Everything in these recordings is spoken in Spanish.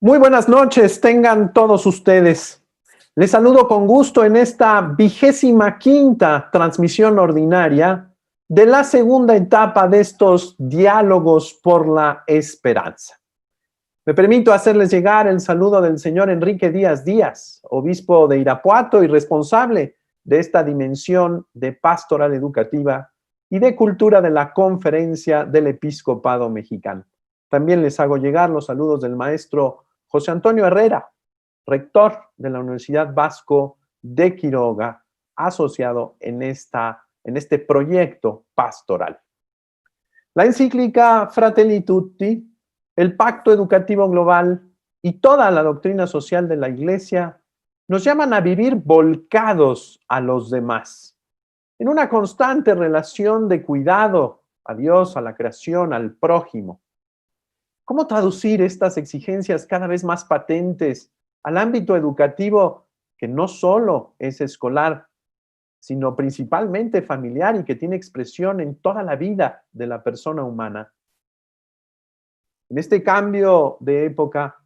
Muy buenas noches, tengan todos ustedes. Les saludo con gusto en esta 25ª transmisión ordinaria de la segunda etapa de estos diálogos por la esperanza. Me permito hacerles llegar el saludo del señor Enrique Díaz Díaz, obispo de Irapuato y responsable de esta dimensión de pastoral educativa y de cultura de la Conferencia del Episcopado Mexicano. También les hago llegar los saludos del maestro José Antonio Herrera, rector de la Universidad Vasco de Quiroga, asociado en este proyecto pastoral. La encíclica Fratelli Tutti, el Pacto Educativo Global y toda la doctrina social de la Iglesia nos llaman a vivir volcados a los demás, en una constante relación de cuidado a Dios, a la creación, al prójimo. ¿Cómo traducir estas exigencias cada vez más patentes al ámbito educativo que no solo es escolar, sino principalmente familiar y que tiene expresión en toda la vida de la persona humana? En este cambio de época,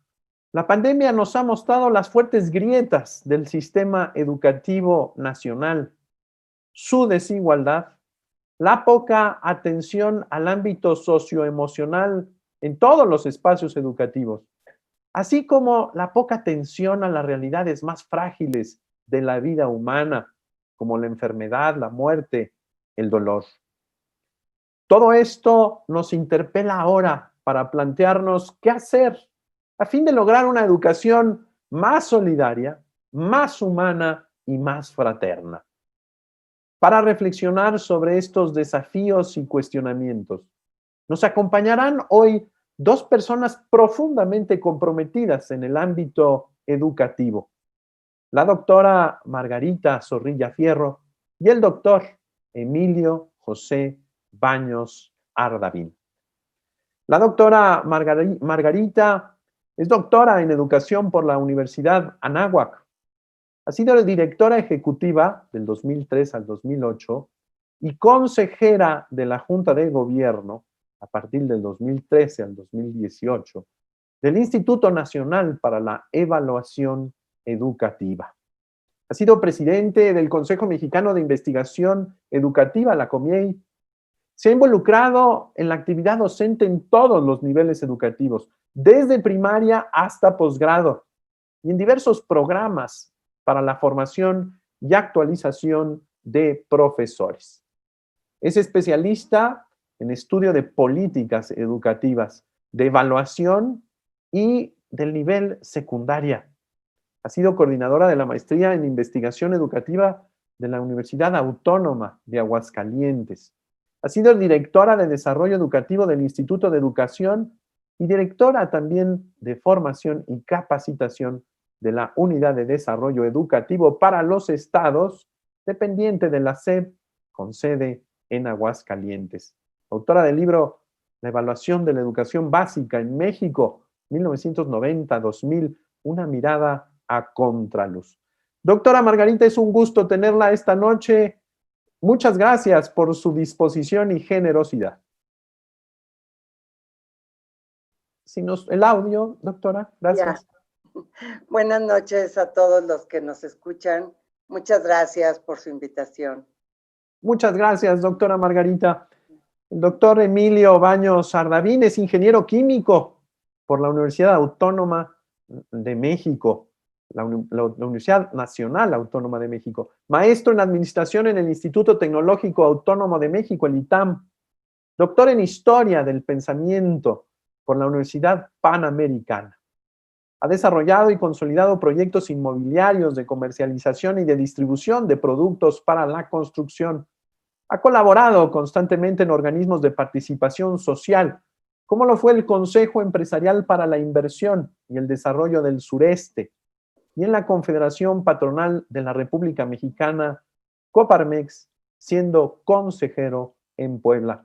la pandemia nos ha mostrado las fuertes grietas del sistema educativo nacional, su desigualdad, la poca atención al ámbito socioemocional en todos los espacios educativos, así como la poca atención a las realidades más frágiles de la vida humana, como la enfermedad, la muerte, el dolor. Todo esto nos interpela ahora para plantearnos qué hacer a fin de lograr una educación más solidaria, más humana y más fraterna. Para reflexionar sobre estos desafíos y cuestionamientos, nos acompañarán hoy dos personas profundamente comprometidas en el ámbito educativo: la doctora Margarita Zorrilla Fierro y el doctor Emilio José Baños Ardavín. La doctora Margarita es doctora en educación por la Universidad Anáhuac. Ha sido directora ejecutiva del 2003 al 2008 y consejera de la Junta de Gobierno a partir del 2013 al 2018 del Instituto Nacional para la Evaluación Educativa. Ha sido presidente del Consejo Mexicano de Investigación Educativa, la COMIEI. Se ha involucrado en la actividad docente en todos los niveles educativos, desde primaria hasta posgrado, y en diversos programas para la formación y actualización de profesores. Es especialista en estudio de políticas educativas, de evaluación y del nivel secundaria. Ha sido coordinadora de la maestría en investigación educativa de la Universidad Autónoma de Aguascalientes. Ha sido directora de desarrollo educativo del Instituto de Educación y directora también de formación y capacitación de la Unidad de Desarrollo Educativo para los Estados, dependiente de la SEP, con sede en Aguascalientes. Autora del libro La evaluación de la educación básica en México, 1990-2000, una mirada a contraluz. Doctora Margarita, es un gusto tenerla esta noche. Muchas gracias por su disposición y generosidad. El audio, doctora, gracias. Ya. Buenas noches a todos los que nos escuchan. Muchas gracias por su invitación. Muchas gracias, doctora Margarita. El doctor Emilio Baños Ardavín es ingeniero químico por la Universidad Autónoma de México, la Universidad Nacional Autónoma de México. Maestro en Administración en el Instituto Tecnológico Autónomo de México, el ITAM. Doctor en Historia del Pensamiento por la Universidad Panamericana. Ha desarrollado y consolidado proyectos inmobiliarios de comercialización y de distribución de productos para la construcción. Ha colaborado constantemente en organismos de participación social, como lo fue el Consejo Empresarial para la Inversión y el Desarrollo del Sureste, y en la Confederación Patronal de la República Mexicana, Coparmex, siendo consejero en Puebla.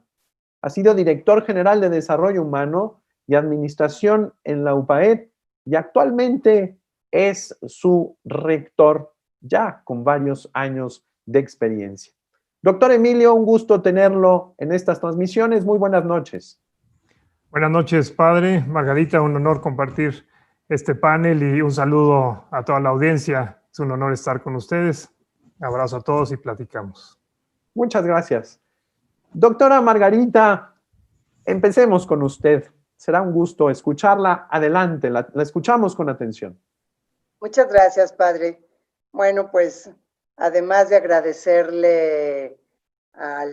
Ha sido director general de Desarrollo Humano y Administración en la UPAED, y actualmente es su rector, ya con varios años de experiencia. Doctor Emilio, un gusto tenerlo en estas transmisiones. Muy buenas noches. Buenas noches, padre. Margarita, un honor compartir este panel y un saludo a toda la audiencia. Es un honor estar con ustedes. Un abrazo a todos y platicamos. Muchas gracias. Doctora Margarita, empecemos con usted. Será un gusto escucharla. Adelante, la escuchamos con atención. Muchas gracias, padre. Bueno, pues además de agradecerle a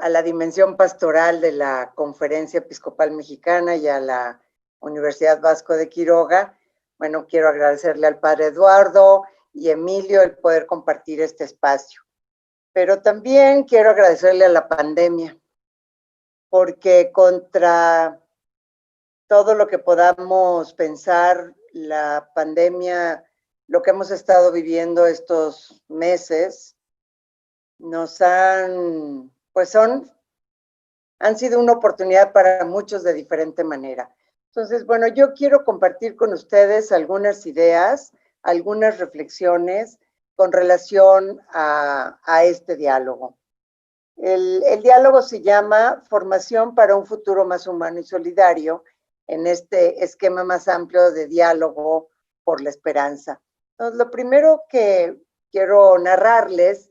la dimensión pastoral de la Conferencia Episcopal Mexicana y a la Universidad Vasco de Quiroga, bueno, quiero agradecerle al padre Eduardo y Emilio el poder compartir este espacio. Pero también quiero agradecerle a la pandemia, porque contra todo lo que podamos pensar, la pandemia, lo que hemos estado viviendo estos meses, nos han sido una oportunidad para muchos de diferente manera. Entonces, bueno, yo quiero compartir con ustedes algunas ideas, algunas reflexiones con relación a este diálogo. El diálogo se llama Formación para un futuro más humano y solidario, en este esquema más amplio de diálogo por la esperanza. Entonces, lo primero que quiero narrarles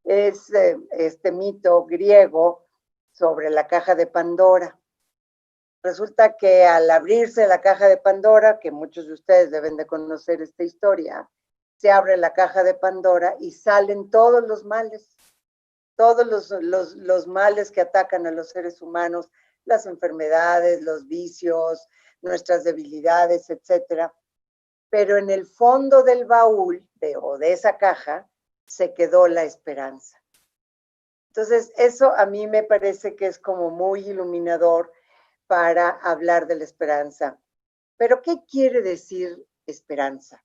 es este mito griego sobre la caja de Pandora. Resulta que al abrirse la caja de Pandora, que muchos de ustedes deben de conocer esta historia, se abre la caja de Pandora y salen todos los males, todos los males que atacan a los seres humanos, las enfermedades, los vicios, nuestras debilidades, etcétera. Pero en el fondo del baúl o de esa caja se quedó la esperanza. Entonces, eso a mí me parece que es como muy iluminador para hablar de la esperanza. Pero, ¿qué quiere decir esperanza?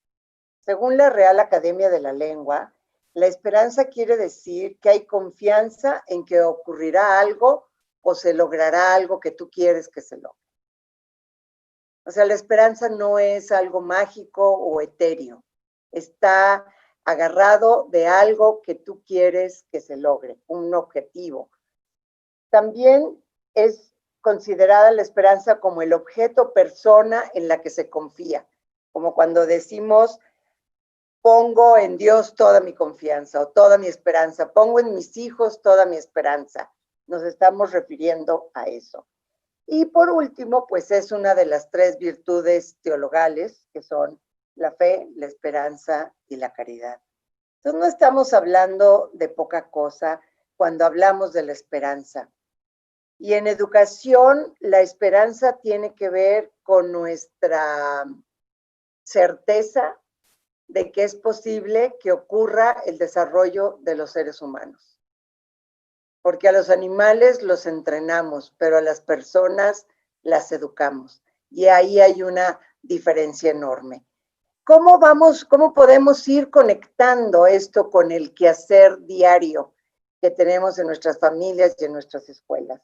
Según la Real Academia de la Lengua, la esperanza quiere decir que hay confianza en que ocurrirá algo o se logrará algo que tú quieres que se logre. O sea, la esperanza no es algo mágico o etéreo. Está agarrado de algo que tú quieres que se logre, un objetivo. También es considerada la esperanza como el objeto persona en la que se confía, como cuando decimos, pongo en Dios toda mi confianza o toda mi esperanza, pongo en mis hijos toda mi esperanza. Nos estamos refiriendo a eso. Y por último, pues es una de las 3 virtudes teologales, que son la fe, la esperanza y la caridad. Entonces no estamos hablando de poca cosa cuando hablamos de la esperanza. Y en educación, la esperanza tiene que ver con nuestra certeza de que es posible que ocurra el desarrollo de los seres humanos. Porque a los animales los entrenamos, pero a las personas las educamos. Y ahí hay una diferencia enorme. ¿Cómo podemos ir conectando esto con el quehacer diario que tenemos en nuestras familias y en nuestras escuelas?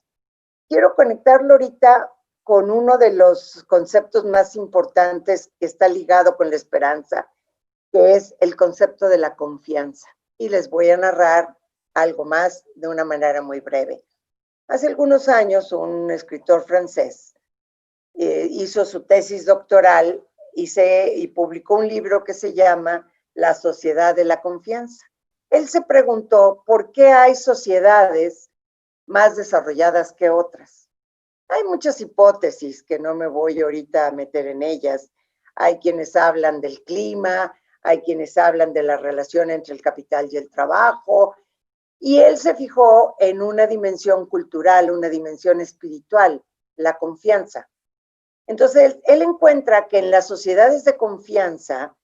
Quiero conectarlo ahorita con uno de los conceptos más importantes que está ligado con la esperanza, que es el concepto de la confianza. Y les voy a narrar algo más de una manera muy breve. Hace algunos años, un escritor francés hizo su tesis doctoral y publicó un libro que se llama La Sociedad de la Confianza. Él se preguntó por qué hay sociedades más desarrolladas que otras. Hay muchas hipótesis que no me voy ahorita a meter en ellas. Hay quienes hablan del clima, hay quienes hablan de la relación entre el capital y el trabajo, y él se fijó en una dimensión cultural, una dimensión espiritual, la confianza. Entonces, él encuentra que en las sociedades de confianza,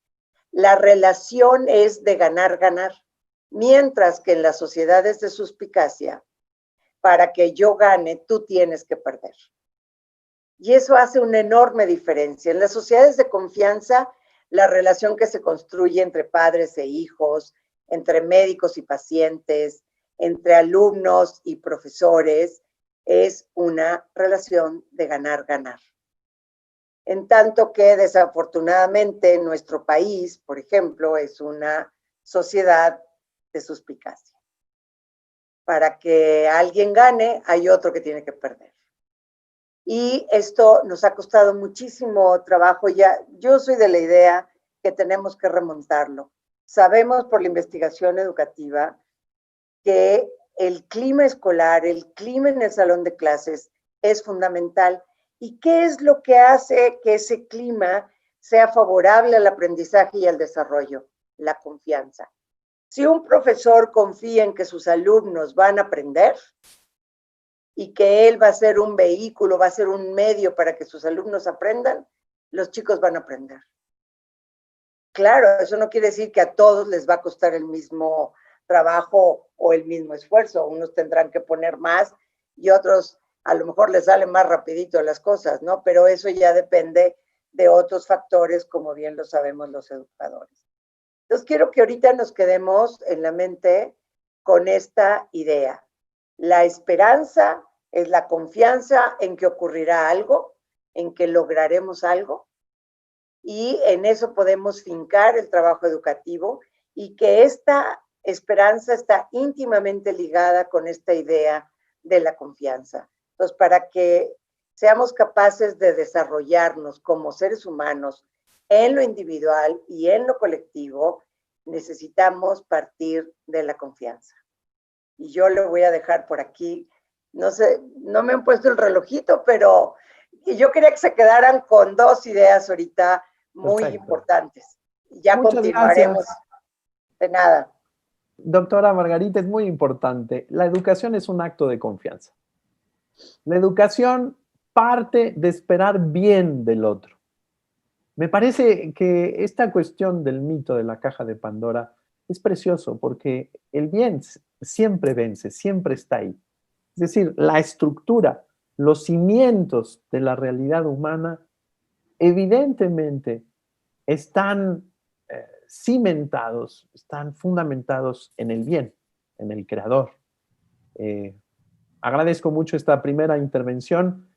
la relación es de ganar-ganar, mientras que en las sociedades de suspicacia, para que yo gane, tú tienes que perder. Y eso hace una enorme diferencia. En las sociedades de confianza, la relación que se construye entre padres e hijos, entre médicos y pacientes, entre alumnos y profesores, es una relación de ganar-ganar. En tanto que desafortunadamente nuestro país, por ejemplo, es una sociedad de suspicacia. Para que alguien gane, hay otro que tiene que perder. Y esto nos ha costado muchísimo trabajo. Ya, yo soy de la idea que tenemos que remontarlo. Sabemos por la investigación educativa que el clima escolar, el clima en el salón de clases es fundamental. ¿Y qué es lo que hace que ese clima sea favorable al aprendizaje y al desarrollo? La confianza. Si un profesor confía en que sus alumnos van a aprender y que él va a ser un vehículo, va a ser un medio para que sus alumnos aprendan, los chicos van a aprender. Claro, eso no quiere decir que a todos les va a costar el mismo trabajo o el mismo esfuerzo. Unos tendrán que poner más y otros a lo mejor les salen más rapidito las cosas, ¿no? Pero eso ya depende de otros factores, como bien lo sabemos los educadores. Entonces quiero que ahorita nos quedemos en la mente con esta idea. La esperanza es la confianza en que ocurrirá algo, en que lograremos algo, y en eso podemos fincar el trabajo educativo, y que esta esperanza está íntimamente ligada con esta idea de la confianza. Entonces, para que seamos capaces de desarrollarnos como seres humanos en lo individual y en lo colectivo, necesitamos partir de la confianza. Y yo lo voy a dejar por aquí. No sé, no me han puesto el relojito, pero yo quería que se quedaran con dos ideas ahorita muy importantes. Ya Muchas continuaremos. gracias. De nada. Doctora Margarita, es muy importante. La educación es un acto de confianza. La educación parte de esperar bien del otro. Me parece que esta cuestión del mito de la caja de Pandora es precioso porque el bien siempre vence, siempre está ahí. Es decir, la estructura, los cimientos de la realidad humana evidentemente están cimentados, están fundamentados en el bien, en el creador. Agradezco mucho esta primera intervención.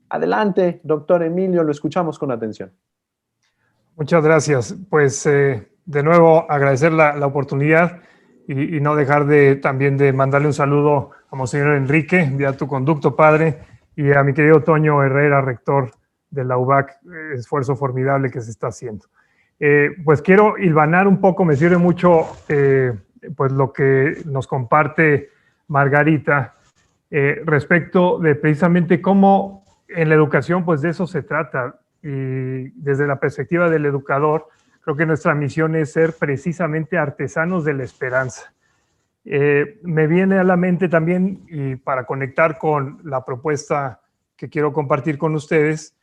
Adelante, doctor Emilio, lo escuchamos con atención. Muchas gracias. Pues de nuevo agradecer la oportunidad y no dejar también de mandarle un saludo a Monseñor Enrique, enviar tu conducto, padre, y a mi querido Toño Herrera, rector de la UBAC, esfuerzo formidable que se está haciendo. Pues quiero hilvanar un poco, me sirve mucho pues lo que nos comparte Margarita respecto de precisamente cómo en la educación, pues de eso se trata. Y desde la perspectiva del educador, creo que nuestra misión es ser precisamente artesanos de la esperanza. Me viene a la mente también, y para conectar con la propuesta que quiero compartir con ustedes,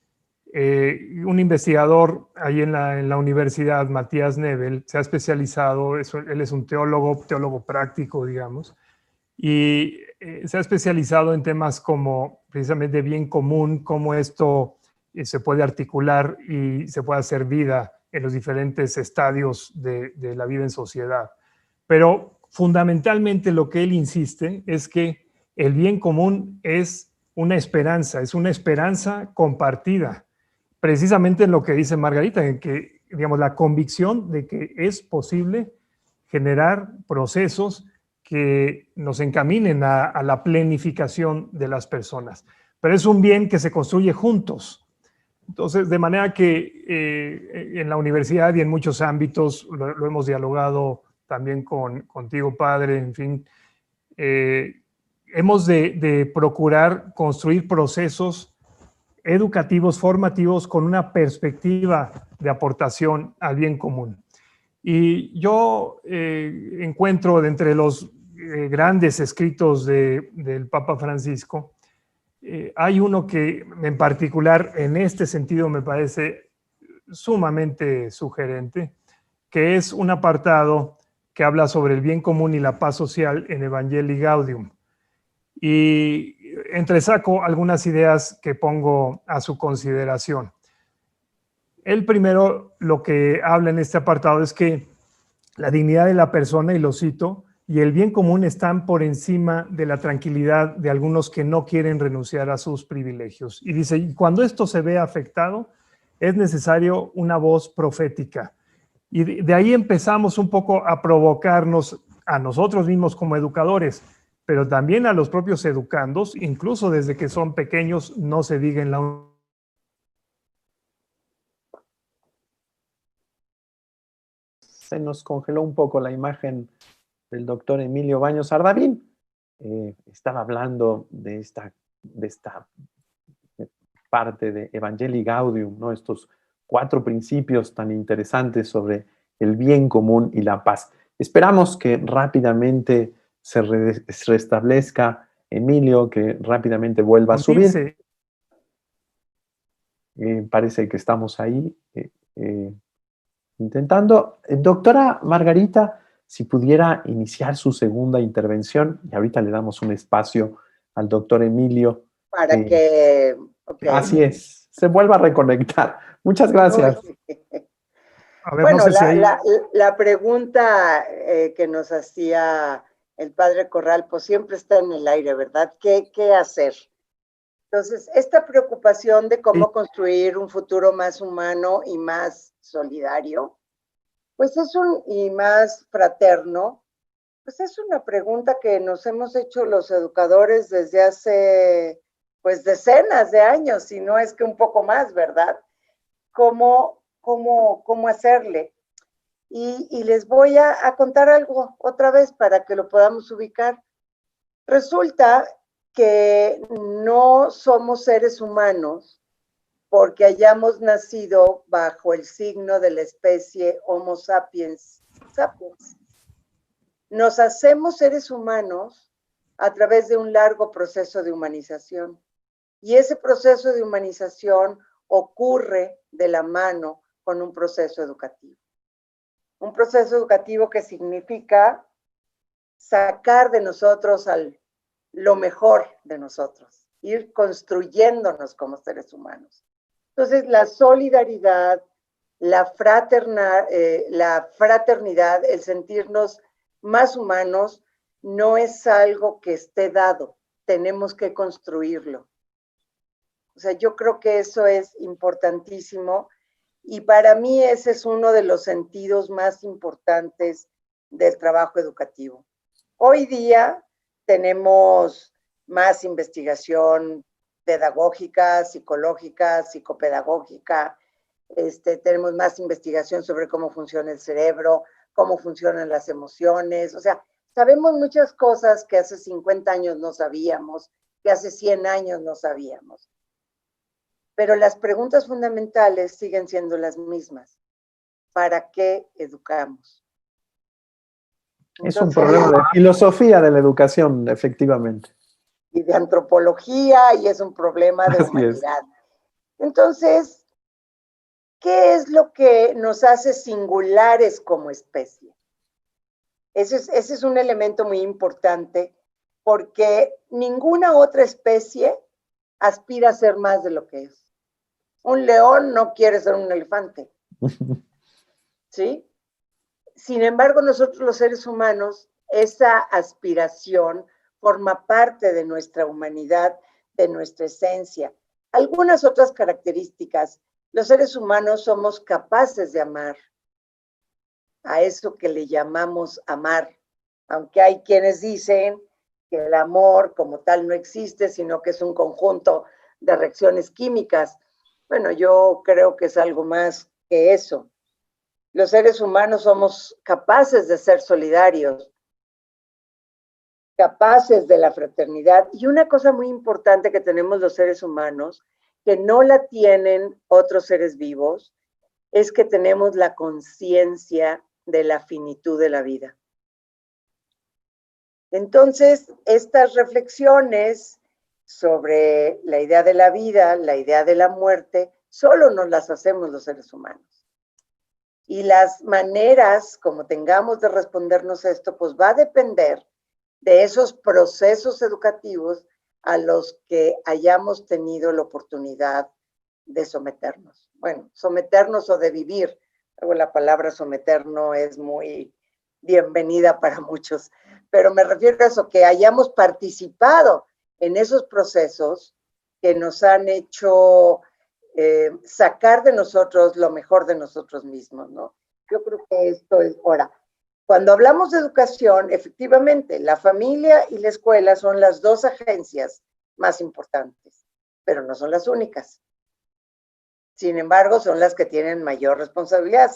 un investigador ahí en la universidad, Matías Nebel, se ha especializado, él es un teólogo práctico, digamos, y se ha especializado en temas como precisamente bien común, cómo esto se puede articular y se puede hacer vida en los diferentes estadios de la vida en sociedad. Pero fundamentalmente lo que él insiste es que el bien común es una esperanza compartida. Precisamente en lo que dice Margarita, en que, digamos, la convicción de que es posible generar procesos que nos encaminen a la planificación de las personas. Pero es un bien que se construye juntos. Entonces, de manera que en la universidad y en muchos ámbitos, lo hemos dialogado también contigo, padre, en fin, hemos de procurar construir procesos educativos, formativos, con una perspectiva de aportación al bien común. Y yo encuentro de entre los grandes escritos del Papa Francisco, hay uno que en particular en este sentido me parece sumamente sugerente, que es un apartado que habla sobre el bien común y la paz social en Evangelii Gaudium. Y entresaco algunas ideas que pongo a su consideración. El primero, lo que habla en este apartado es que la dignidad de la persona, y lo cito, y el bien común están por encima de la tranquilidad de algunos que no quieren renunciar a sus privilegios. Y dice, y cuando esto se ve afectado, es necesario una voz profética. Y de ahí empezamos un poco a provocarnos a nosotros mismos como educadores. pero también a los propios educandos, incluso desde que son pequeños, no se diga en la Se nos congeló un poco la imagen del doctor Emilio Baños Ardavín. Estaba hablando de esta parte de Evangelii Gaudium, ¿no? Estos 4 principios tan interesantes sobre el bien común y la paz. Esperamos que rápidamente se restablezca Emilio, que rápidamente vuelva a subir. Parece que estamos ahí intentando. Doctora Margarita, si pudiera iniciar su segunda intervención, y ahorita le damos un espacio al doctor Emilio. Para que... Okay. Así es, se vuelva a reconectar. Muchas gracias. A ver, bueno, no sé si hay... la pregunta que nos hacía el padre Corral, pues siempre está en el aire, ¿verdad? ¿Qué hacer? Entonces, esta preocupación de cómo construir un futuro más humano y más solidario, pues y más fraterno, pues es una pregunta que nos hemos hecho los educadores desde hace, pues, decenas de años, si no es que un poco más, ¿verdad? ¿Cómo hacerle? Y les voy a contar algo otra vez para que lo podamos ubicar. Resulta que no somos seres humanos porque hayamos nacido bajo el signo de la especie Homo sapiens sapiens. Nos hacemos seres humanos a través de un largo proceso de humanización. Y ese proceso de humanización ocurre de la mano con un proceso educativo. Un proceso educativo que significa sacar de nosotros lo mejor de nosotros, ir construyéndonos como seres humanos. Entonces, la solidaridad, la fraternidad, el sentirnos más humanos, no es algo que esté dado, tenemos que construirlo. O sea, yo creo que eso es importantísimo y para mí ese es uno de los sentidos más importantes del trabajo educativo. Hoy día tenemos más investigación pedagógica, psicológica, psicopedagógica, tenemos más investigación sobre cómo funciona el cerebro, cómo funcionan las emociones, o sea, sabemos muchas cosas que hace 50 años no sabíamos, que hace 100 años no sabíamos. Pero las preguntas fundamentales siguen siendo las mismas. ¿Para qué educamos? Es un problema de filosofía de la educación, efectivamente. Y de antropología, y es un problema de humanidad. Entonces, ¿qué es lo que nos hace singulares como especie? Ese es un elemento muy importante, porque ninguna otra especie aspira a ser más de lo que es. Un león no quiere ser un elefante, ¿sí? Sin embargo, nosotros los seres humanos, esa aspiración forma parte de nuestra humanidad, de nuestra esencia. Algunas otras características, los seres humanos somos capaces de amar a eso que le llamamos amar, aunque hay quienes dicen que el amor como tal no existe, sino que es un conjunto de reacciones químicas. Bueno, yo creo que es algo más que eso. Los seres humanos somos capaces de ser solidarios, capaces de la fraternidad. Y una cosa muy importante que tenemos los seres humanos, que no la tienen otros seres vivos, es que tenemos la conciencia de la finitud de la vida. Entonces, estas reflexiones sobre la idea de la vida, la idea de la muerte, solo nos las hacemos los seres humanos. Y las maneras como tengamos de respondernos esto, pues va a depender de esos procesos educativos a los que hayamos tenido la oportunidad de someternos. Bueno, someternos o de vivir. Luego la palabra someter no es muy bienvenida para muchos, pero me refiero a eso, que hayamos participado en esos procesos que nos han hecho sacar de nosotros lo mejor de nosotros mismos, ¿no? Yo creo que esto es ahora. Cuando hablamos de educación, efectivamente, la familia y la escuela son las dos agencias más importantes, pero no son las únicas. Sin embargo, son las que tienen mayor responsabilidad.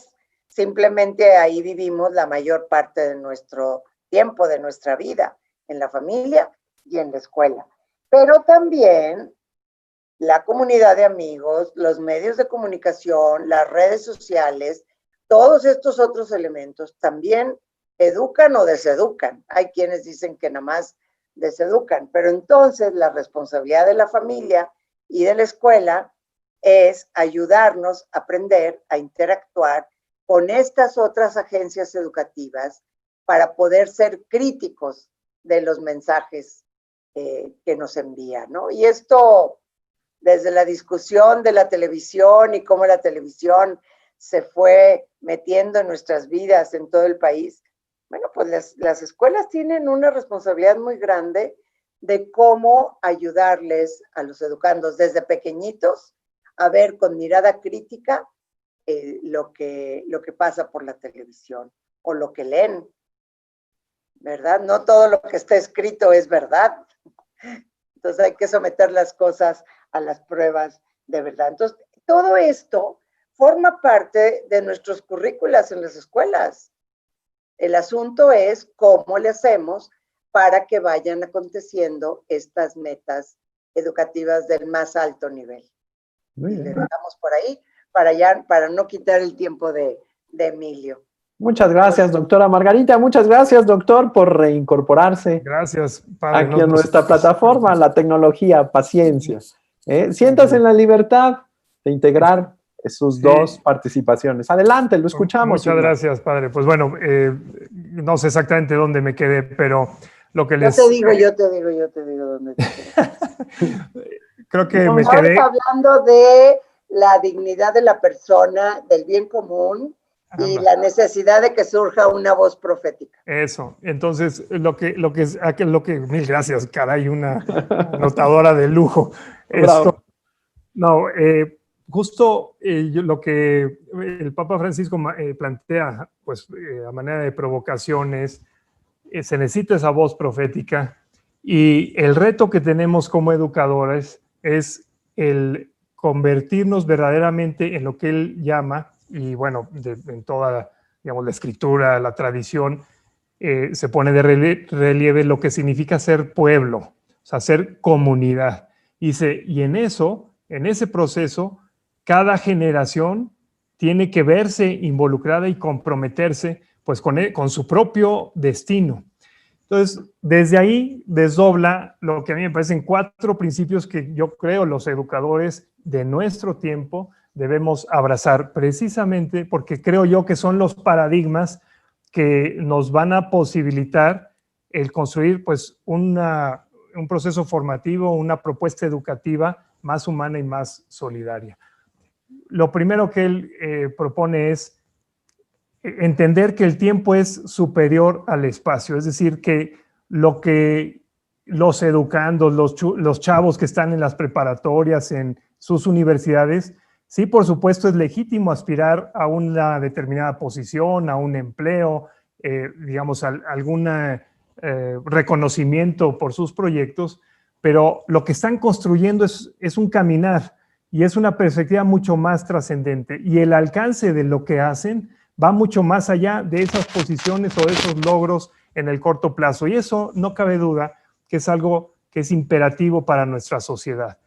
Simplemente ahí vivimos la mayor parte de nuestro tiempo, de nuestra vida, en la familia y en la escuela. Pero también la comunidad de amigos, los medios de comunicación, las redes sociales, todos estos otros elementos también educan o deseducan. Hay quienes dicen que nada más deseducan, pero entonces la responsabilidad de la familia y de la escuela es ayudarnos a aprender a interactuar con estas otras agencias educativas para poder ser críticos de los mensajes que nos envían, ¿no? Y esto, desde la discusión de la televisión y cómo la televisión se fue metiendo en nuestras vidas en todo el país, bueno, pues las escuelas tienen una responsabilidad muy grande de cómo ayudarles a los educandos desde pequeñitos a ver con mirada crítica lo que pasa por la televisión o lo que leen, ¿verdad? No todo lo que está escrito es verdad. Entonces hay que someter las cosas a las pruebas de verdad. Entonces, todo esto forma parte de nuestros currículas en las escuelas. El asunto es cómo le hacemos para que vayan aconteciendo estas metas educativas del más alto nivel. Y le damos por ahí para no quitar el tiempo de Emilio. Muchas gracias, doctora Margarita. Muchas gracias, doctor, por reincorporarse. Gracias, padre. Aquí en nuestra plataforma, la tecnología, paciencia. Siéntase en la libertad de integrar sus dos participaciones. Adelante, lo escuchamos. Muchas gracias, padre. Pues bueno, no sé exactamente dónde me quedé, pero lo que les... Yo te digo dónde te quedé. Creo que me quedé... Estamos hablando de la dignidad de la persona, del bien común y la necesidad de que surja una voz profética. Eso. Entonces, mil gracias, caray, una anotadora de lujo. Justo lo que el Papa Francisco plantea, pues a manera de provocaciones, se necesita esa voz profética y el reto que tenemos como educadores es el convertirnos verdaderamente en lo que él llama, y bueno, en toda, digamos, la escritura, la tradición, se pone de relieve lo que significa ser pueblo, o sea, ser comunidad. Y en ese proceso, cada generación tiene que verse involucrada y comprometerse pues, con su propio destino. Entonces, desde ahí desdobla lo que a mí me parecen 4 principios que yo creo los educadores de nuestro tiempo debemos abrazar, precisamente porque creo yo que son los paradigmas que nos van a posibilitar el construir pues, un proceso formativo, una propuesta educativa más humana y más solidaria. Lo primero que él propone es entender que el tiempo es superior al espacio, es decir, que lo que los educandos, los chavos que están en las preparatorias, en sus universidades, sí, por supuesto es legítimo aspirar a una determinada posición, a un empleo, digamos, algún reconocimiento por sus proyectos, pero lo que están construyendo es un caminar y es una perspectiva mucho más trascendente y el alcance de lo que hacen va mucho más allá de esas posiciones o de esos logros en el corto plazo. Y eso no cabe duda que es algo que es imperativo para nuestra sociedad.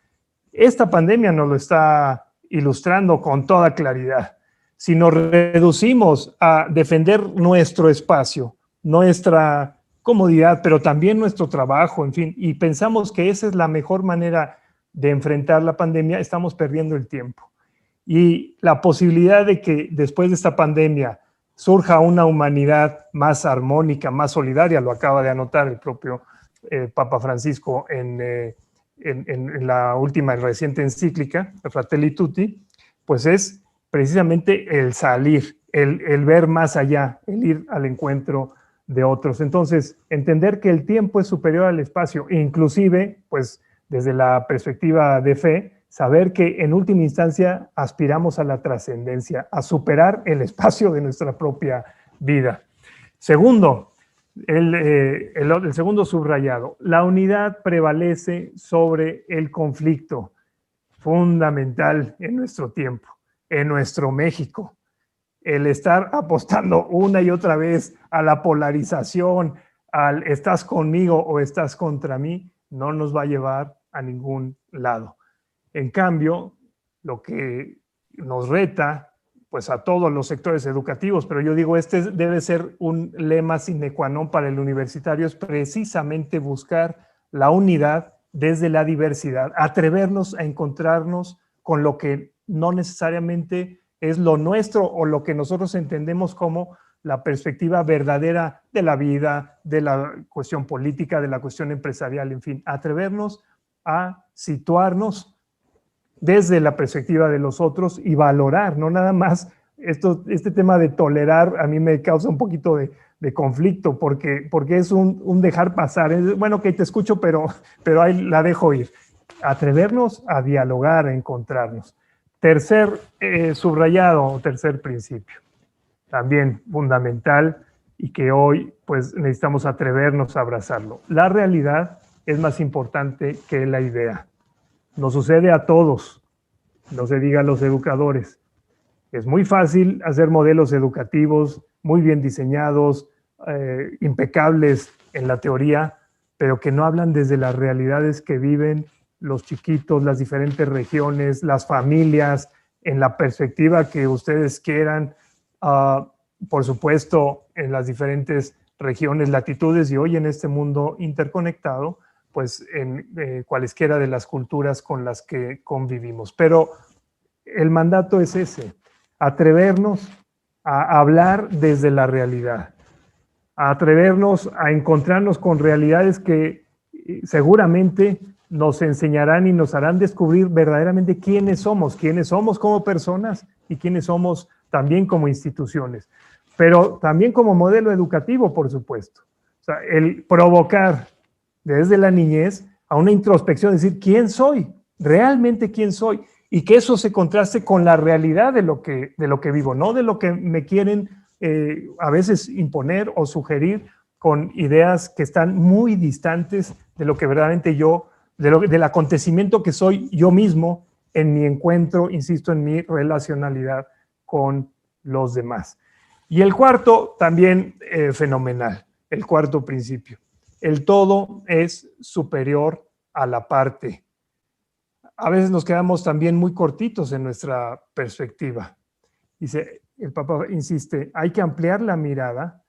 Esta pandemia nos lo está ilustrando con toda claridad. Si nos reducimos a defender nuestro espacio, nuestra comodidad, pero también nuestro trabajo, en fin, y pensamos que esa es la mejor manera de enfrentar la pandemia, estamos perdiendo el tiempo. Y la posibilidad de que después de esta pandemia surja una humanidad más armónica, más solidaria, lo acaba de anotar el propio Papa Francisco en la última y reciente encíclica, Fratelli Tutti, pues es precisamente el salir, el ver más allá, el ir al encuentro de otros. Entonces, entender que el tiempo es superior al espacio, inclusive, pues desde la perspectiva de fe, saber que en última instancia aspiramos a la trascendencia, a superar el espacio de nuestra propia vida. Segundo, el segundo subrayado, la unidad prevalece sobre el conflicto, fundamental en nuestro tiempo, en nuestro México. El estar apostando una y otra vez a la polarización, al estás conmigo o estás contra mí, no nos va a llevar a ningún lado. En cambio, lo que nos reta, pues a todos los sectores educativos, pero yo digo, este debe ser un lema sine qua non para el universitario, es precisamente buscar la unidad desde la diversidad, atrevernos a encontrarnos con lo que no necesariamente es lo nuestro o lo que nosotros entendemos como la perspectiva verdadera de la vida, de la cuestión política, de la cuestión empresarial, en fin, atrevernos a situarnos desde la perspectiva de los otros y valorar, no nada más este tema de tolerar, a mí me causa un poquito de conflicto porque es un dejar pasar. Bueno, que te escucho, pero ahí la dejo ir. Atrevernos a dialogar, a encontrarnos. Tercer subrayado, tercer principio, también fundamental y que hoy pues necesitamos atrevernos a abrazarlo. La realidad es más importante que la idea. Nos sucede a todos, no se diga a los educadores. Es muy fácil hacer modelos educativos muy bien diseñados, impecables en la teoría, pero que no hablan desde las realidades que viven los chiquitos, las diferentes regiones, las familias, en la perspectiva que ustedes quieran, por supuesto, en las diferentes regiones, latitudes y hoy en este mundo interconectado, pues en cualesquiera de las culturas con las que convivimos. Pero el mandato es ese, atrevernos a hablar desde la realidad, a atrevernos a encontrarnos con realidades que seguramente nos enseñarán y nos harán descubrir verdaderamente quiénes somos como personas y quiénes somos también como instituciones, pero también como modelo educativo, por supuesto. O sea, el provocar desde la niñez a una introspección, decir, ¿quién soy? ¿Realmente quién soy? Y que eso se contraste con la realidad de lo que vivo, no de lo que me quieren a veces imponer o sugerir con ideas que están muy distantes de lo que verdaderamente yo, del acontecimiento que soy yo mismo en mi encuentro, insisto, en mi relacionalidad con los demás. Y el cuarto, también fenomenal, el cuarto principio. El todo es superior a la parte. A veces nos quedamos también muy cortitos en nuestra perspectiva. Dice, el Papa insiste, hay que ampliar la mirada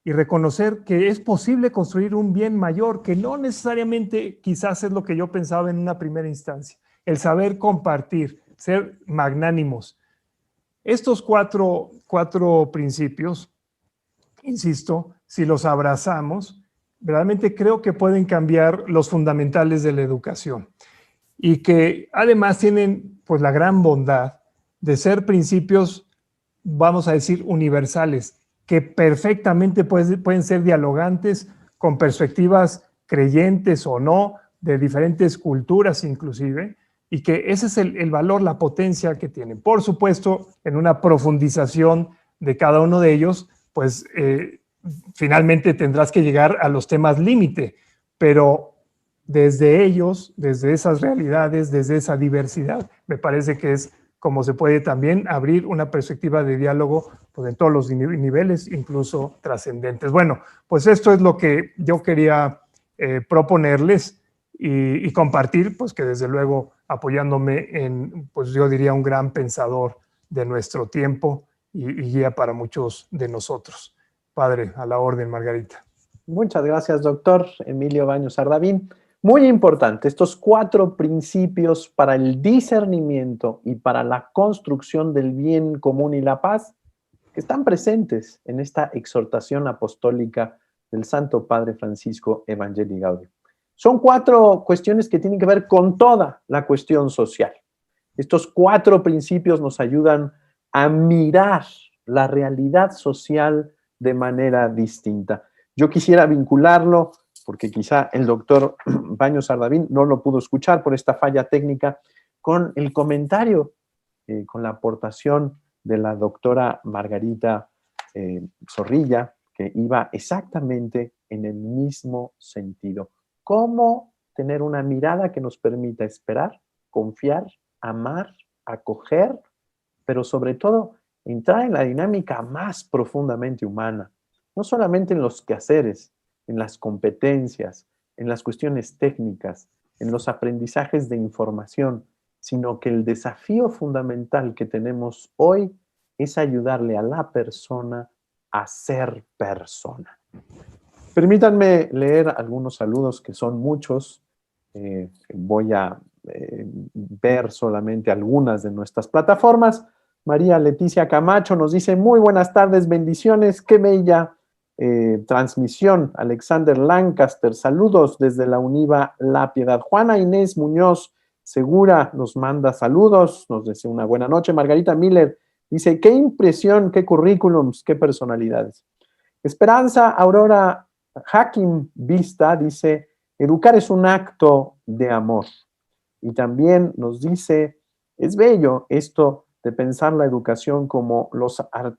y reconocer que es posible construir un bien mayor, que no necesariamente quizás es lo que yo pensaba en una primera instancia. El saber compartir, ser magnánimos. Estos cuatro principios, insisto, si los abrazamos, realmente creo que pueden cambiar los fundamentales de la educación y que además tienen pues la gran bondad de ser principios, vamos a decir, universales, que perfectamente pueden ser dialogantes con perspectivas creyentes o no, de diferentes culturas inclusive, y que ese es el valor, la potencia que tienen. Por supuesto, en una profundización de cada uno de ellos, pues finalmente tendrás que llegar a los temas límite, pero desde ellos, desde esas realidades, desde esa diversidad, me parece que es como se puede también abrir una perspectiva de diálogo pues, en todos los niveles, incluso trascendentes. Bueno, pues esto es lo que yo quería proponerles y compartir, pues que desde luego apoyándome en, pues yo diría, un gran pensador de nuestro tiempo y guía para muchos de nosotros. Padre, a la orden, Margarita. Muchas gracias, doctor Emilio Baños Ardavín. Muy importante, estos 4 principios para el discernimiento y para la construcción del bien común y la paz que están presentes en esta exhortación apostólica del Santo Padre Francisco Evangelii Gaudium. Son 4 cuestiones que tienen que ver con toda la cuestión social. Estos 4 principios nos ayudan a mirar la realidad social de manera distinta. Yo quisiera vincularlo, porque quizá el doctor Baños Ardavín no lo pudo escuchar por esta falla técnica, con el comentario, con la aportación de la doctora Margarita Zorrilla, que iba exactamente en el mismo sentido. ¿Cómo tener una mirada que nos permita esperar, confiar, amar, acoger, pero sobre todo entrar en la dinámica más profundamente humana, no solamente en los quehaceres, en las competencias, en las cuestiones técnicas, en los aprendizajes de información, sino que el desafío fundamental que tenemos hoy es ayudarle a la persona a ser persona. Permítanme leer algunos saludos que son muchos. Voy a ver solamente algunas de nuestras plataformas. María Leticia Camacho nos dice, muy buenas tardes, bendiciones, qué bella transmisión. Alexander Lancaster, saludos desde la UNIVA La Piedad. Juana Inés Muñoz Segura nos manda saludos, nos desea una buena noche. Margarita Miller dice, qué impresión, qué currículums, qué personalidades. Esperanza Aurora Hakim Vista dice, educar es un acto de amor. Y también nos dice, es bello esto de pensar la educación como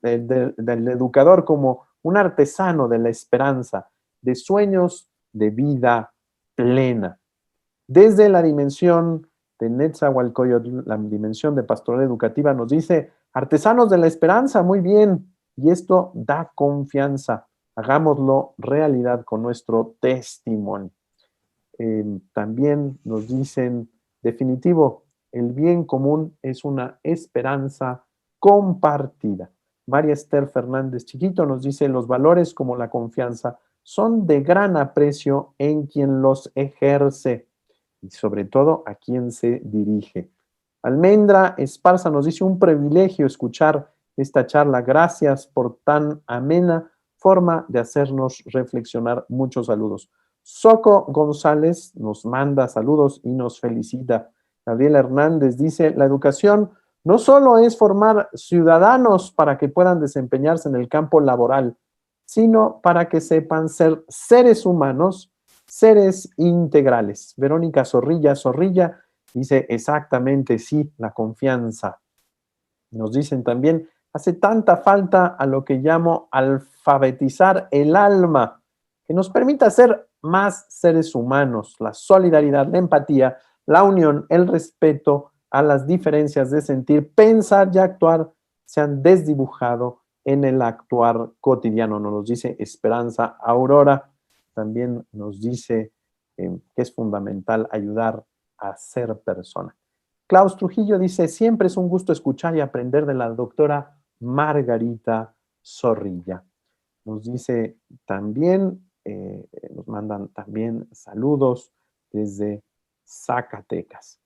del educador como un artesano de la esperanza, de sueños de vida plena. Desde la dimensión de Netzahualcóyotl, la dimensión de pastoral educativa, nos dice, artesanos de la esperanza, muy bien, y esto da confianza. Hagámoslo realidad con nuestro testimonio. También nos dicen, definitivo, el bien común es una esperanza compartida. María Esther Fernández Chiquito nos dice, los valores como la confianza son de gran aprecio en quien los ejerce y sobre todo a quien se dirige. Almendra Esparza nos dice, un privilegio escuchar esta charla. Gracias por tan amena forma de hacernos reflexionar. Muchos saludos. Soco González nos manda saludos y nos felicita. Gabriela Hernández dice, la educación no solo es formar ciudadanos para que puedan desempeñarse en el campo laboral, sino para que sepan ser seres humanos, seres integrales. Verónica Zorrilla dice exactamente sí, la confianza. Nos dicen también, hace tanta falta a lo que llamo alfabetizar el alma, que nos permita ser más seres humanos, la solidaridad, la empatía, la unión, el respeto a las diferencias de sentir, pensar y actuar se han desdibujado en el actuar cotidiano. Nos dice Esperanza Aurora, también nos dice que es fundamental ayudar a ser persona. Klaus Trujillo dice, siempre es un gusto escuchar y aprender de la doctora Margarita Zorrilla. Nos dice también, nos mandan también saludos desde Zacatecas.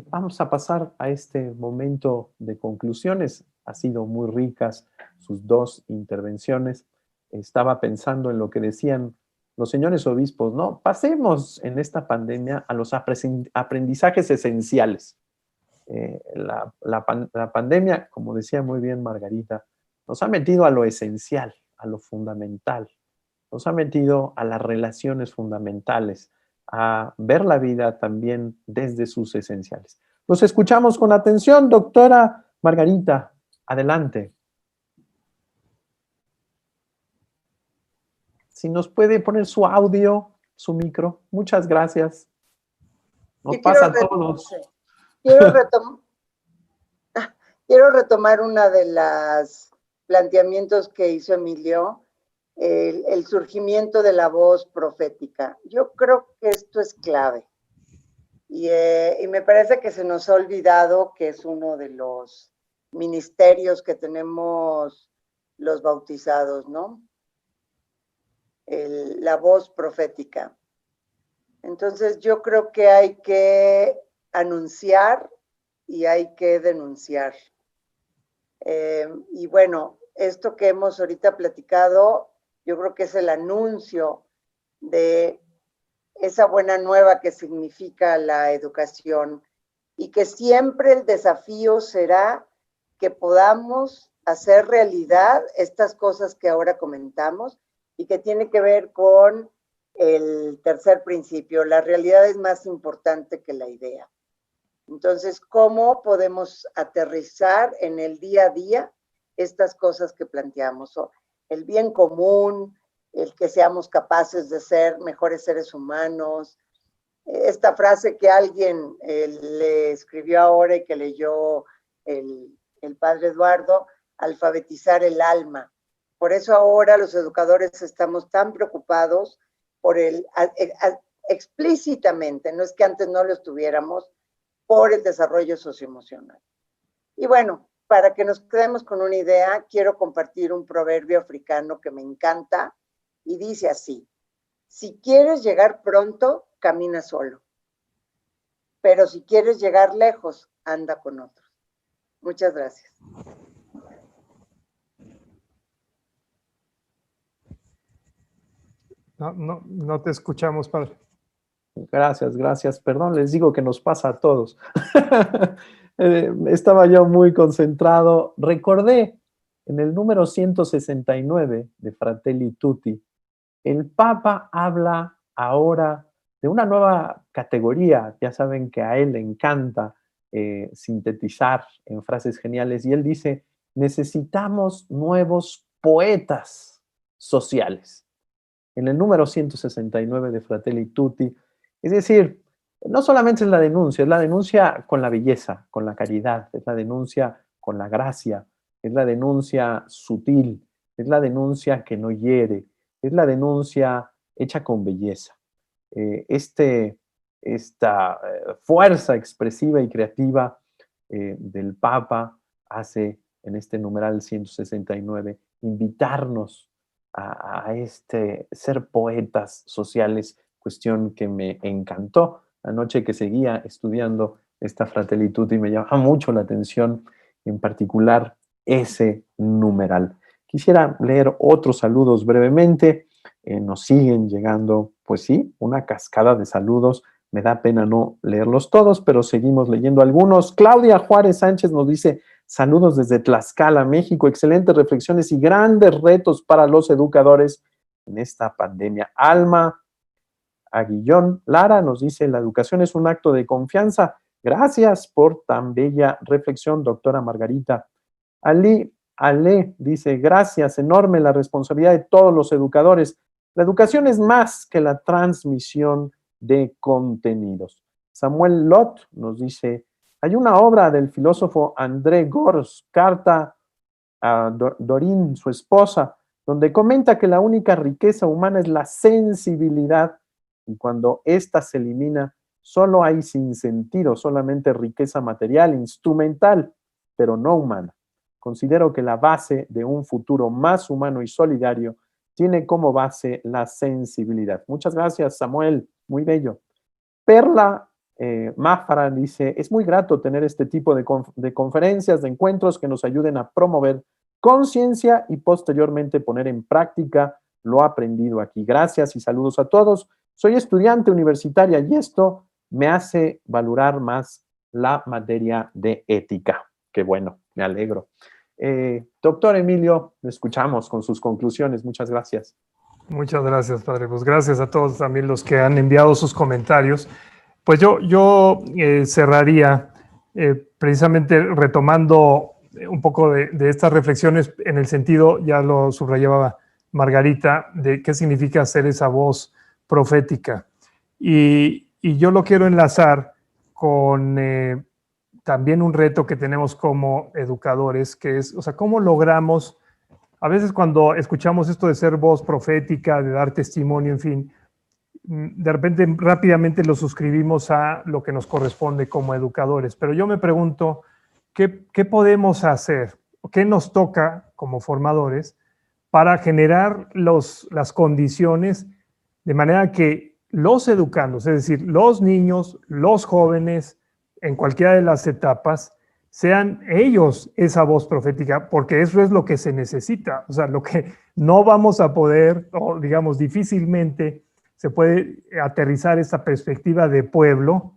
Vamos a pasar a este momento de conclusiones. Ha sido muy ricas sus dos intervenciones. Estaba pensando en lo que decían los señores obispos, ¿no? Pasemos en esta pandemia a los aprendizajes esenciales. La pandemia, como decía muy bien Margarita, nos ha metido a lo esencial, a lo fundamental. Nos ha metido a las relaciones fundamentales, a ver la vida también desde sus esenciales. Los escuchamos con atención, doctora Margarita. Adelante. Si nos puede poner su audio, su micro. Muchas gracias. Nos pasa a todos. Quiero retomar una de las planteamientos que hizo Emilio, el surgimiento de la voz profética. Yo creo que esto es clave. Y me parece que se nos ha olvidado que es uno de los ministerios que tenemos los bautizados, ¿no? La voz profética. Entonces yo creo que hay que anunciar y hay que denunciar. Y bueno, esto que hemos ahorita platicado, yo creo que es el anuncio de esa buena nueva que significa la educación y que siempre el desafío será que podamos hacer realidad estas cosas que ahora comentamos y que tiene que ver con el tercer principio. La realidad es más importante que la idea. Entonces, ¿cómo podemos aterrizar en el día a día estas cosas que planteamos? el bien común, el que seamos capaces de ser mejores seres humanos. Esta frase que alguien le escribió ahora y que leyó el padre Eduardo, alfabetizar el alma. Por eso ahora los educadores estamos tan preocupados por explícitamente, no es que antes no lo estuviéramos, por el desarrollo socioemocional. Y bueno, para que nos quedemos con una idea, quiero compartir un proverbio africano que me encanta y dice así: si quieres llegar pronto, camina solo, pero si quieres llegar lejos, anda con otros. Muchas gracias. No te escuchamos, padre. Gracias. Perdón, les digo que nos pasa a todos. Estaba yo muy concentrado. Recordé en el número 169 de Fratelli Tutti, el Papa habla ahora de una nueva categoría. Ya saben que a él le encanta sintetizar en frases geniales, y él dice: necesitamos nuevos poetas sociales. En el número 169 de Fratelli Tutti, es decir, no solamente es la denuncia con la belleza, con la caridad, es la denuncia con la gracia, es la denuncia sutil, es la denuncia que no hiere, es la denuncia hecha con belleza. Esta fuerza expresiva y creativa del Papa hace en este numeral 169 invitarnos a ser poetas sociales, cuestión que me encantó. Anoche que seguía estudiando esta Fratelli Tutti me llama mucho la atención, en particular ese numeral. Quisiera leer otros saludos brevemente. Nos siguen llegando, pues sí, una cascada de saludos. Me da pena no leerlos todos, pero seguimos leyendo algunos. Claudia Juárez Sánchez nos dice: saludos desde Tlaxcala, México. Excelentes reflexiones y grandes retos para los educadores en esta pandemia. Alma Aguillón Lara nos dice: la educación es un acto de confianza. Gracias por tan bella reflexión, doctora Margarita. Ale dice: gracias, enorme la responsabilidad de todos los educadores. La educación es más que la transmisión de contenidos. Samuel Lot nos dice: hay una obra del filósofo André Gorz, Carta a Doreen, su esposa, donde comenta que la única riqueza humana es la sensibilidad, y cuando ésta se elimina, solo hay sinsentido, solamente riqueza material, instrumental, pero no humana. Considero que la base de un futuro más humano y solidario tiene como base la sensibilidad. Muchas gracias, Samuel, muy bello. Perla Máfara dice: es muy grato tener este tipo de conferencias, de encuentros que nos ayuden a promover conciencia y posteriormente poner en práctica lo aprendido aquí. Gracias y saludos a todos. Soy estudiante universitaria y esto me hace valorar más la materia de ética. Qué bueno, me alegro. Doctor Emilio, lo escuchamos con sus conclusiones. Muchas gracias. Muchas gracias, padre. Pues gracias a todos también los que han enviado sus comentarios. Pues yo cerraría precisamente retomando un poco de estas reflexiones en el sentido, ya lo subrayaba Margarita, de qué significa ser esa voz profética. Y yo lo quiero enlazar con también un reto que tenemos como educadores, que es, o sea, cómo logramos, a veces cuando escuchamos esto de ser voz profética, de dar testimonio, en fin, de repente rápidamente lo suscribimos a lo que nos corresponde como educadores. Pero yo me pregunto, ¿qué podemos hacer? ¿Qué nos toca como formadores para generar las condiciones de manera que los educandos, es decir, los niños, los jóvenes, en cualquiera de las etapas, sean ellos esa voz profética? Porque eso es lo que se necesita. O sea, lo que no vamos a poder, o digamos, difícilmente se puede aterrizar esta perspectiva de pueblo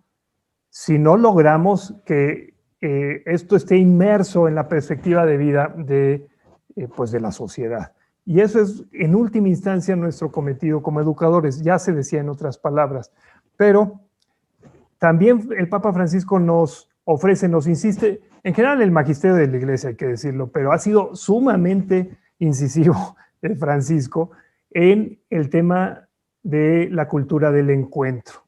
si no logramos que esto esté inmerso en la perspectiva de vida de la sociedad. Y eso es, en última instancia, nuestro cometido como educadores. Ya se decía en otras palabras. Pero también el Papa Francisco nos ofrece, nos insiste, en general el magisterio de la Iglesia, hay que decirlo, pero ha sido sumamente incisivo Francisco, en el tema de la cultura del encuentro.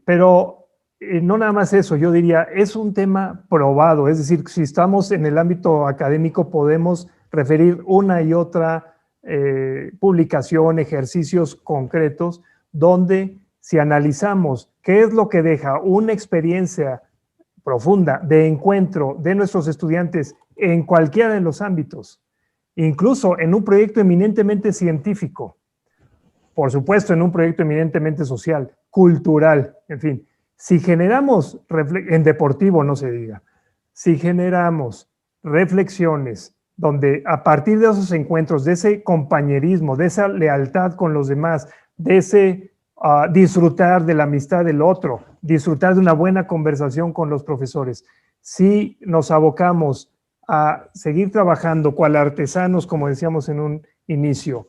Pero no nada más eso, yo diría, es un tema probado, es decir, si estamos en el ámbito académico podemos referir una y otra publicación, ejercicios concretos, donde si analizamos qué es lo que deja una experiencia profunda de encuentro de nuestros estudiantes en cualquiera de los ámbitos, incluso en un proyecto eminentemente científico, por supuesto en un proyecto eminentemente social, cultural, en fin, si generamos, en deportivo no se diga, si generamos reflexiones donde a partir de esos encuentros, de ese compañerismo, de esa lealtad con los demás, de ese disfrutar de la amistad del otro, disfrutar de una buena conversación con los profesores, si nos abocamos a seguir trabajando cual artesanos, como decíamos en un inicio,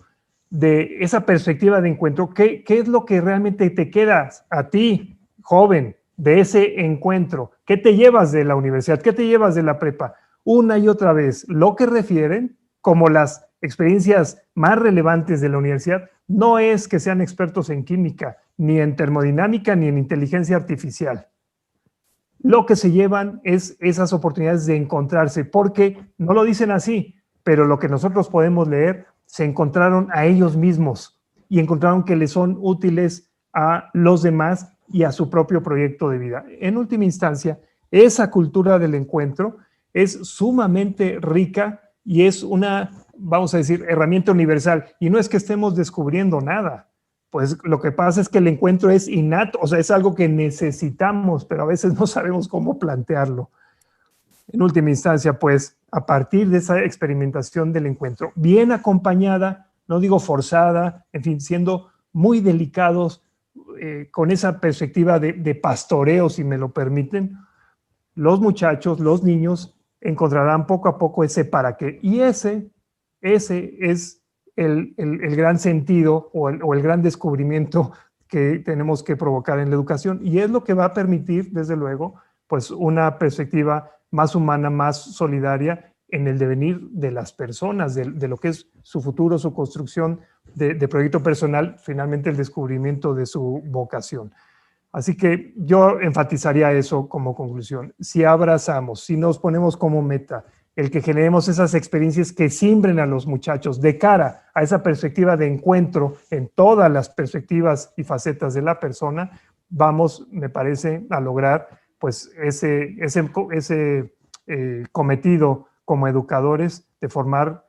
de esa perspectiva de encuentro, ¿qué es lo que realmente te queda a ti, joven, de ese encuentro? ¿Qué te llevas de la universidad? ¿Qué te llevas de la prepa? Una y otra vez, lo que refieren como las experiencias más relevantes de la universidad no es que sean expertos en química, ni en termodinámica, ni en inteligencia artificial. Lo que se llevan es esas oportunidades de encontrarse, porque no lo dicen así, pero lo que nosotros podemos leer, se encontraron a ellos mismos y encontraron que les son útiles a los demás y a su propio proyecto de vida. En última instancia, esa cultura del encuentro es sumamente rica y es una, vamos a decir, herramienta universal. Y no es que estemos descubriendo nada, pues lo que pasa es que el encuentro es innato, o sea, es algo que necesitamos, pero a veces no sabemos cómo plantearlo. En última instancia, pues, a partir de esa experimentación del encuentro, bien acompañada, no digo forzada, en fin, siendo muy delicados, con esa perspectiva de pastoreo, si me lo permiten, los muchachos, los niños, encontrarán poco a poco ese para qué. Y ese es el gran sentido o el gran descubrimiento que tenemos que provocar en la educación. Y es lo que va a permitir, desde luego, pues una perspectiva más humana, más solidaria en el devenir de las personas, de lo que es su futuro, su construcción de proyecto personal, finalmente el descubrimiento de su vocación. Así que yo enfatizaría eso como conclusión. Si abrazamos, si nos ponemos como meta el que generemos esas experiencias que siembren a los muchachos de cara a esa perspectiva de encuentro en todas las perspectivas y facetas de la persona, vamos, me parece, a lograr pues ese cometido como educadores de formar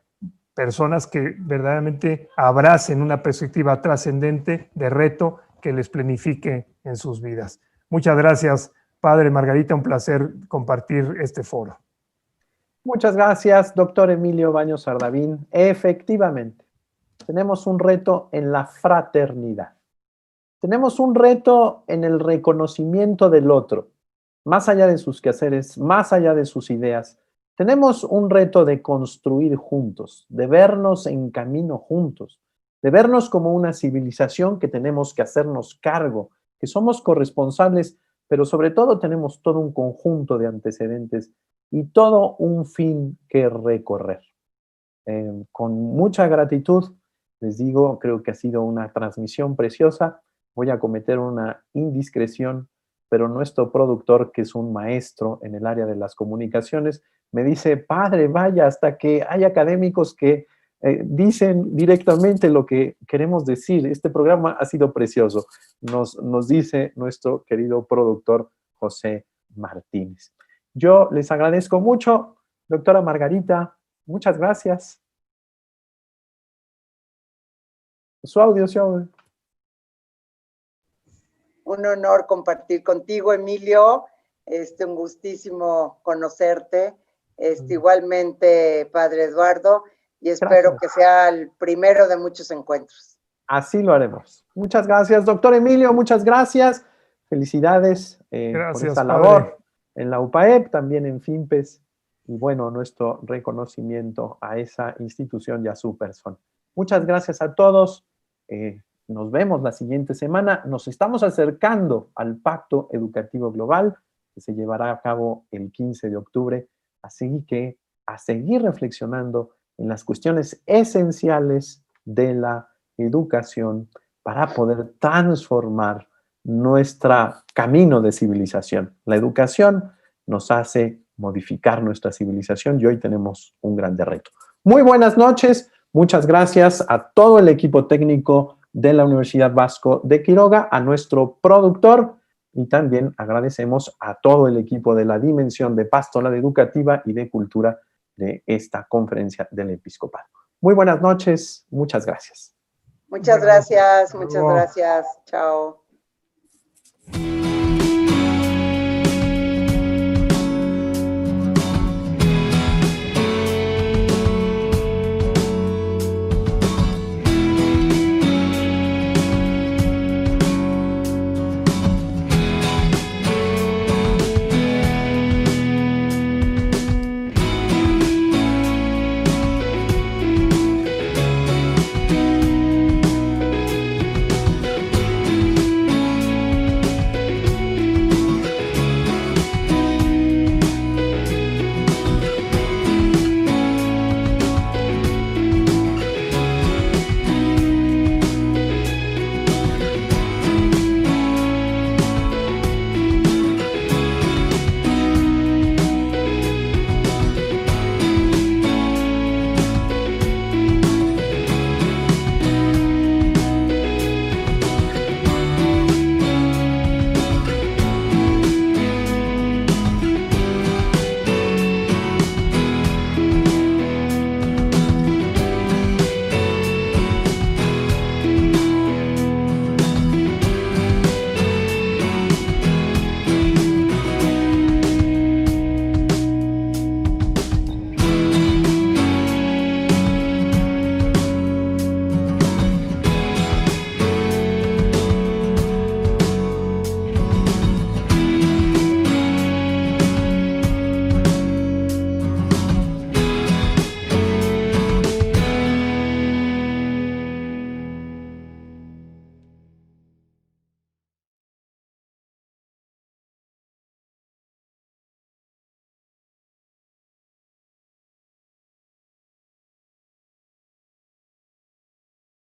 personas que verdaderamente abracen una perspectiva trascendente de reto que les planifique en sus vidas. Muchas gracias, Padre Margarita, un placer compartir este foro. Muchas gracias, doctor Emilio Baños Ardavín. Efectivamente, tenemos un reto en la fraternidad. Tenemos un reto en el reconocimiento del otro, más allá de sus quehaceres, más allá de sus ideas. Tenemos un reto de construir juntos, de vernos en camino juntos, de vernos como una civilización que tenemos que hacernos cargo, que somos corresponsables, pero sobre todo tenemos todo un conjunto de antecedentes y todo un fin que recorrer. Con mucha gratitud, les digo, creo que ha sido una transmisión preciosa. Voy a cometer una indiscreción, pero nuestro productor, que es un maestro en el área de las comunicaciones, me dice, padre, vaya, hasta que hay académicos que dicen directamente lo que queremos decir. Este programa ha sido precioso, nos dice nuestro querido productor José Martínez. Yo les agradezco mucho, doctora Margarita, muchas gracias. Su audio. Un honor compartir contigo, Emilio. Un gustísimo conocerte. Igualmente, Padre Eduardo, y espero Gracias. que sea el primero de muchos encuentros. Así lo haremos. Muchas gracias, doctor Emilio, muchas gracias. Felicidades por esta labor en la UPAEP, también en FIMPES, y bueno, nuestro reconocimiento a esa institución y a su persona. Muchas gracias a todos. Nos vemos la siguiente semana. Nos estamos acercando al Pacto Educativo Global, que se llevará a cabo el 15 de octubre. Así que a seguir reflexionando en las cuestiones esenciales de la educación para poder transformar nuestro camino de civilización. La educación nos hace modificar nuestra civilización y hoy tenemos un gran reto. Muy buenas noches, muchas gracias a todo el equipo técnico de la Universidad Vasco de Quiroga, a nuestro productor y también agradecemos a todo el equipo de la Dimensión de Pastoral Educativa y de Cultura de esta conferencia del Episcopado. Muy buenas noches, muchas gracias. Muchas gracias, muchas gracias. Chao.